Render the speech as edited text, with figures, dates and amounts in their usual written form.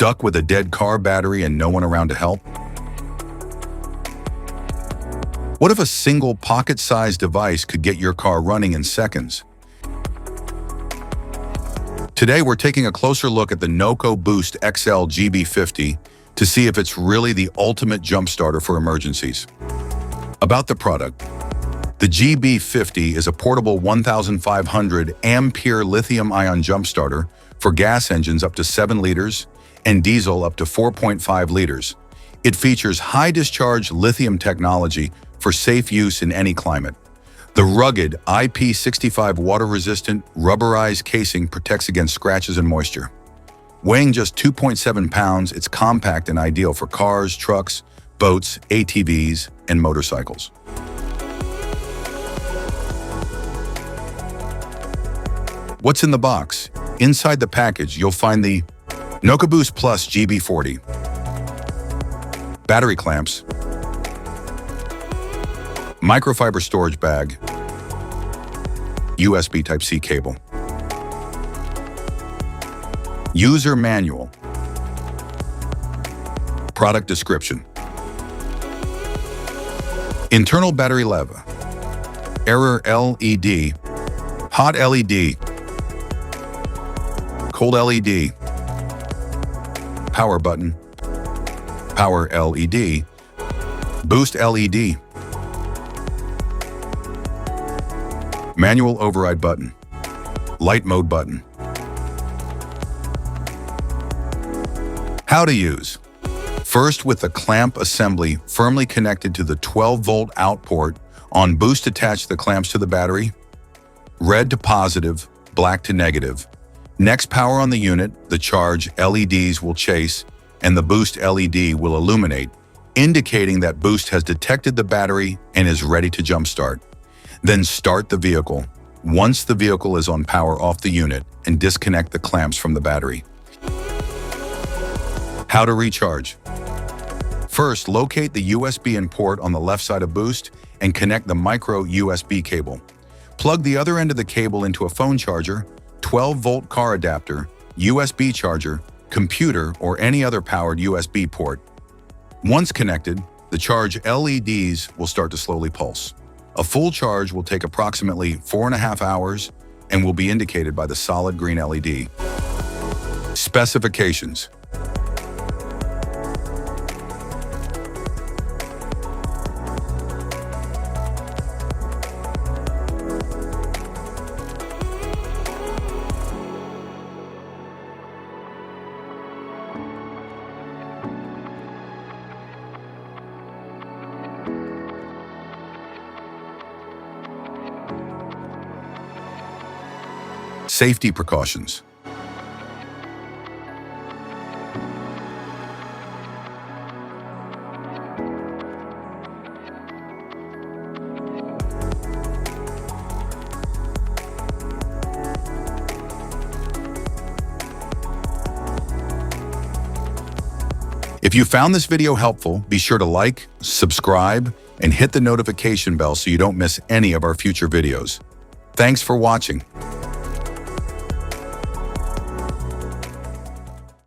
Stuck with a dead car battery and no one around to help? What if a single pocket-sized device could get your car running in seconds? Today, we're taking a closer look at the NOCO Boost XL GB50 to see if it's really the ultimate jump starter for emergencies. About the product, the GB50 is a portable 1,500 ampere lithium-ion jump starter for gas engines up to 7 liters and diesel up to 4.5 liters. It features high-discharge lithium technology for safe use in any climate. The rugged IP65 water-resistant rubberized casing protects against scratches and moisture. Weighing just 2.7 pounds, it's compact and ideal for cars, trucks, boats, ATVs, and motorcycles. What's in the box? Inside the package, you'll find the NOCO Boost Plus GB40, battery clamps, microfiber storage bag, USB Type-C cable, user manual, product description, internal battery lever, error LED, hot LED, cold LED, power button, power LED, boost LED, manual override button, light mode button. How to use. First, with the clamp assembly firmly connected to the 12-volt out port, on boost attach the clamps to the battery. Red to positive, black to negative. Next, power on the unit, the charge LEDs will chase, and the boost LED will illuminate, indicating that boost has detected the battery and is ready to jumpstart. Then start the vehicle. Once the vehicle is on, power off the unit and disconnect the clamps from the battery. How to recharge. First, locate the USB in port on the left side of boost and connect the micro USB cable. Plug the other end of the cable into a phone charger, 12-volt car adapter, USB charger, computer, or any other powered USB port. Once connected, the charge LEDs will start to slowly pulse. A full charge will take approximately 4.5 hours and will be indicated by the solid green LED. Specifications. Safety precautions. If you found this video helpful, be sure to like, subscribe, and hit the notification bell so you don't miss any of our future videos. Thanks for watching.